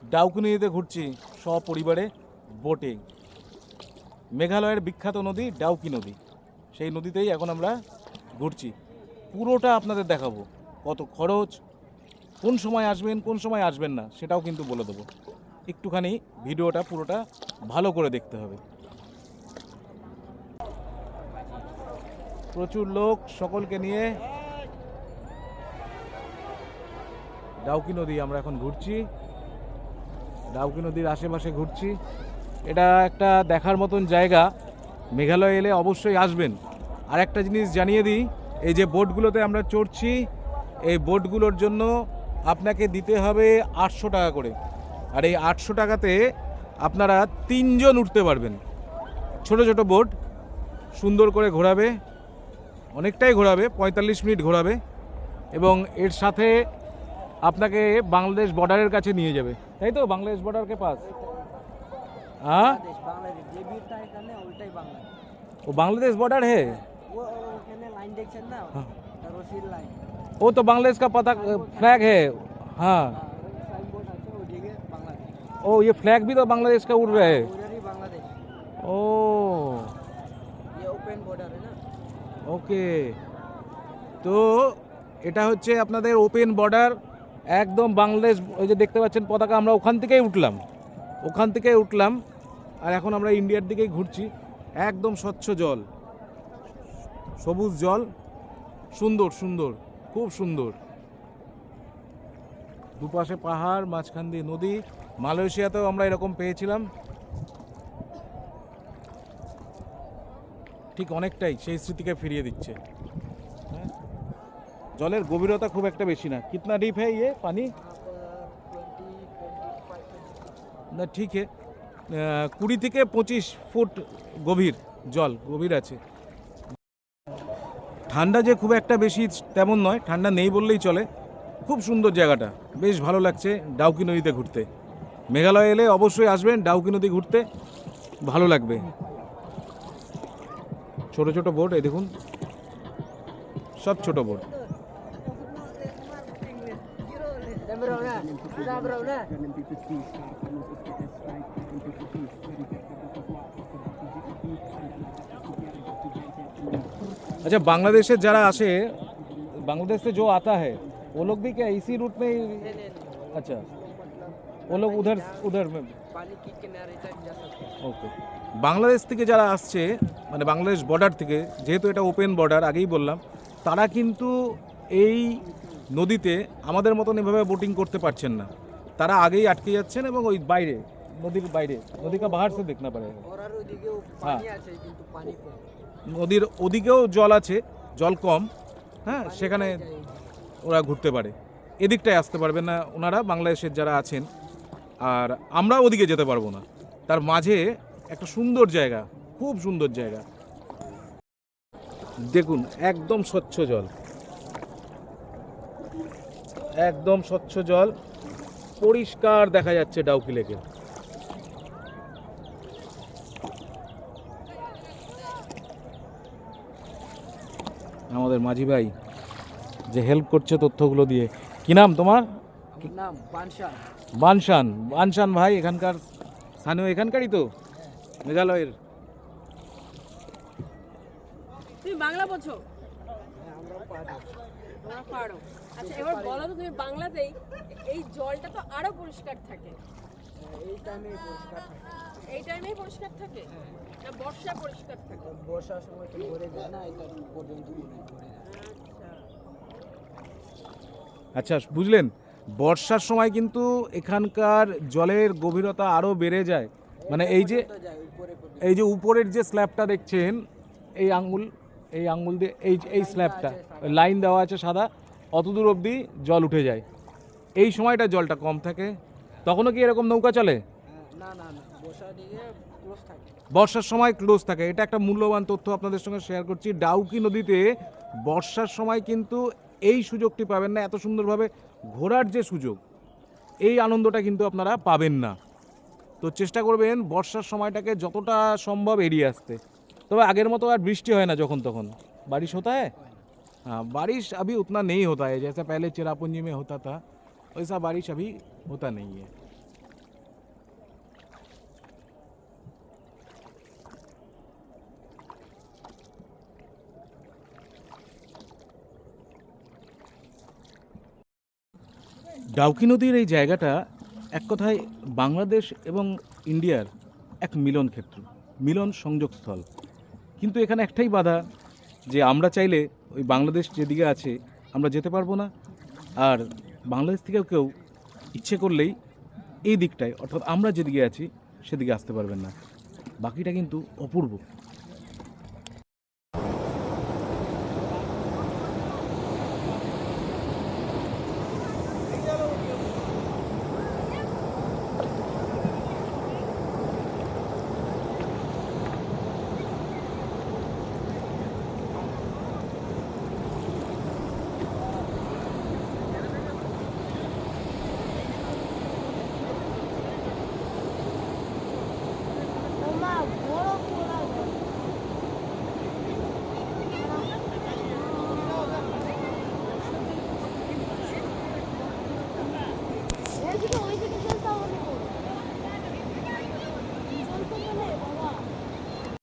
ডাউকি নদীতে ঘুরছি সপরিবারে বোটে। মেঘালয়ের বিখ্যাত নদী ডাউকি নদী, সেই নদীতেই এখন আমরা ঘুরছি। পুরোটা আপনাদের দেখাবো, কত খরচ, কোন সময় আসবেন কোন সময় আসবেন না সেটাও কিন্তু বলে দেবো। একটুখানি ভিডিওটা পুরোটা ভালো করে দেখতে হবে। প্রচুর লোক, সকলকে নিয়ে ডাউকি নদী আমরা এখন ঘুরছি। ডাউকি নদীর আশেপাশে ঘুরছি। এটা একটা দেখার মতন জায়গা, মেঘালয় এলে অবশ্যই আসবেন। আর একটা জিনিস জানিয়ে দিই, এই যে বোটগুলোতে আমরা চড়ছি, এই বোটগুলোর জন্য আপনাকে দিতে হবে 800 টাকা করে। আর এই 800 টাকাতে আপনারা 3 জন উঠতে পারবেন। ছোট ছোট বোট, সুন্দর করে ঘোরাবে, অনেকটাই ঘোরাবে, 45 মিনিট ঘোরাবে, এবং এর সাথে আপনাকে বাংলাদেশ বর্ডারের কাছে নিয়ে যাবে, তাই তো? বাংলাদেশ বর্ডারকে পাস, हाँ वो बांग्लादेश बॉर्डर है। हाँ। वो तो बांग्लादेश का पता फ्लैग है। हाँ, ओ ये फ्लैग भी तो बांग्लादेश का उड़ रहा है। ओ ये ओपन बॉर्डर है ना। ওকে, তো এটা হচ্ছে আপনাদের ওপেন বর্ডার, একদম বাংলাদেশ। ওই যে দেখতে পাচ্ছেন পতাকা, আমরা ওখান থেকেই উঠলাম, আর এখন আমরা ইন্ডিয়ার দিকেই ঘুরছি। একদম স্বচ্ছ জল, সবুজ জল, সুন্দর সুন্দর, খুব সুন্দর। দুপাশে পাহাড়, মাঝখান দিয়ে নদী। মালয়েশিয়াতেও আমরা এরকম পেয়েছিলাম, ঠিক অনেকটাই সেই স্মৃতিকে ফিরিয়ে দিচ্ছে। হ্যাঁ, জলের গভীরতা খুব একটা বেশি না। কিতনা ডিপ है ये पानी? না ঠিক है, 20 থেকে 25 ফুট গভীর জল, গভীর আছে। ঠান্ডা যে খুব একটা বেশি তেমন নয়, ঠান্ডা নেই বললেই চলে। খুব সুন্দর জায়গাটা, বেশ ভালো লাগছে ডাউকি নদীতে ঘুরতে। মেঘালয় এলে অবশ্যই আসবেন ডাউকি নদী ঘুরতে, ভালো লাগবে। ছোট ছোট বোট, এই দেখুন, সব ছোট বোট। अच्छा, बांग्लादेश से जरा आसे, बांग्लादेश से जो आता है वो लोग भी क्या इसी रूट में? अच्छा, वो लोग उधर में पानी के किनारे तक जा सकते हैं। ওকে। বাংলাদেশ থেকে যারা আসছে, মানে বাংলাদেশ বর্ডার থেকে, যেহেতু এটা ওপেন বর্ডার আগেই বললাম, তারা কিন্তু এই নদীতে আমাদের মতন এভাবে বোটিং করতে পারছেন না। তারা আগেই আটকে যাচ্ছেন এবং ওই বাইরে, নদীর বাইরে, নদী কা বাহার সে দেখনা পারে। और ওদিকেও পানি আছে কিন্তু পানি কম। নদীর ওদিকেও জল আছে, জল কম, হ্যাঁ, সেখানে ওরা ঘুরতে পারে। এদিকটায় আসতে পারবে না ওনারা, বাংলাদেশের যারা আছেন। আর আমরা ওদিকে যেতে পারবো না। তার মাঝে একটা সুন্দর জায়গা, খুব সুন্দর জায়গা। দেখুন, একদম স্বচ্ছ জল, একদম স্বচ্ছ জল, পরিষ্কার দেখা যাচ্ছে ডাউকি লেকে। আমাদের মাঝি ভাই যে হেল্প করছে তথ্যগুলো দিয়ে। কি নাম তোমার? আমার নাম বানশান। বানশান ভাই এখানকার স্থানীয়, এখানকারই তো, মেঘালয়ের। তুমি বাংলা বোঝো? হ্যাঁ, আমরা পারি। তোমরা পারো। আচ্ছা, এবার বলো তো, তুমি বাংলাতেই এই জলটা তো আরো পরিষ্কার থাকে, এই টাইমে পরিষ্কার থাকে। এই টাইমেই পরিষ্কার থাকে না বর্ষা পরিষ্কার থাকে? বর্ষার সময় তো ভরে যায় না, এটা পর্যন্ত ভরে যায়। আচ্ছা, বুঝলেন, বর্ষার সময় কিন্তু এখানকার জলের গভীরতা আরও বেড়ে যায়। মানে এই যে তো যায় উপরে পর্যন্ত। এই যে উপরের যে স্ল্যাবটা দেখছেন, এই আঙ্গুল দিয়ে এই স্ল্যাবটা, লাইন দেওয়া আছে সাদা, অতদূর অবধি জল উঠে যায়। এই সময়টা জলটা কম থাকে। তখনও কি এরকম নৌকা চলে? না না না, বর্ষার দিকে ক্লোজ থাকে। বর্ষার সময় ক্লোজ থাকে। এটা একটা মূল্যবান তথ্য আপনাদের সঙ্গে শেয়ার করছি। ডাউকি নদীতে বর্ষার সময় কিন্তু এই সুযোগটি পাবেন না, এত সুন্দরভাবে ঘোরার যে সুযোগ, এই আনন্দটা কিন্তু আপনারা পাবেন না। তো চেষ্টা করবেন বর্ষার সময়টাকে যতটা সম্ভব এড়িয়ে আসতে। তবে আগের মতো আর বৃষ্টি হয় না যখন তখন। बारिश होता है? हाँ, बारिश अभी उतना नहीं होता है जैसा पहले चिरापुंजी में होता था, वैसा बारिश अभी होता नहीं है। ডাউকি নদীর এই জায়গাটা এক কথায় বাংলাদেশ এবং ইন্ডিয়ার এক মিলন ক্ষেত্র, মিলন সংযোগস্থল। কিন্তু এখানে একটাই বাধা, যে আমরা চাইলে ওই বাংলাদেশ যেদিকে আছে আমরা যেতে পারবো না, আর বাংলাদেশ থেকেও কেউ ইচ্ছে করলেই এই দিকটায় অর্থাৎ আমরা যেদিকে আছি সেদিকে আসতে পারবেন না। বাকিটা কিন্তু অপূর্ব।